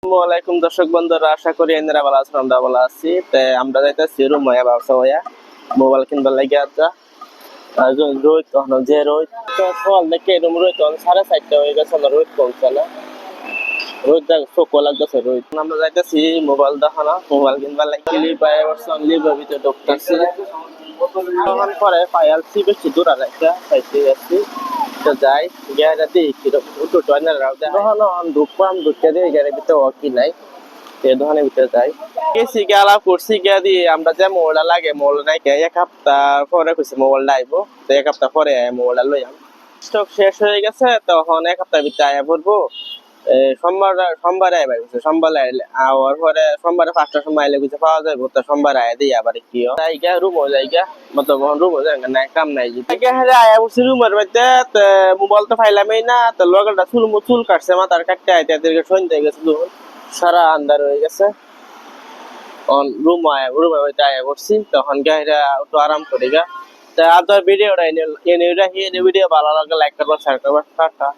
আসসালামাইকুম দর্শক বন্ধুরা, আশা করি আপনারা ভালো আছেন। আমরা ভালো আছি। আমরা যাইতেছি রুমে ব্যবসা হইয়া মোবাইল কিনবার লাগিয়া রোদ তখন যে রোদ তো সকাল থেকে এরকম রোদ তখন 4:30 হয়ে গেছে, রোদ কমছে না। রোদ চোখ লাগতেছে রোদ। আমরা যাইতেছি মোবাইল দেখানো, মোবাইল কিনবার লাগি ক্লিপ লিপের ভিতরে ঢুকতেছি। তখন পরে পাইলছি বেশি দূর আর একটা পাইতে যাচ্ছি। তো যাই গিয়ে দিই কিরকম উঠো তখন ঢুকলাম, ঢুকে দিয়ে গাড়ির ভিতরে কি নাই দোকানের ভিতরে যাই গেছি গেলা করছি গিয়া দিয়ে আমরা যে মোবাইলটা লাগে মোবাইল নাই এক সপ্তাহ পরে কইছে মোবাইলটা আইবো। তো এক সপ্তাহ পরে মোবাইলটা লইয়াম, স্টক শেষ হয়ে গেছে। তখন এক সপ্তাহ ভিতরে আয়া পড়বো। সোমবারে আইবার গেছে, সোমবারে আওয়ার পরে সোমবারে 5টার সময় আইলে কিছু পাওয়া যাবে। তো সোমবারে আয়া দিই আবার কি জায়গা রুমও জায়গা মতো রুমও জায়গা নাই, কাম নাই আয়া বসছি রুমের মধ্যে। মোবাইল তো ফাইলামই না। তো লগলটা চুল কাটছে, মাথার কাটতে আইতে সন্ধ্যে গেছে, সারা আন্ধার হয়ে গেছে। রুমের মধ্যে আয়া করছি। তখন গাড়িটা একটু আরাম করি গা। আপনার ভিডিওটা এনে ভিডিও ভালো লাগে লাইক করবেন, শেয়ার করবেন। টাটা।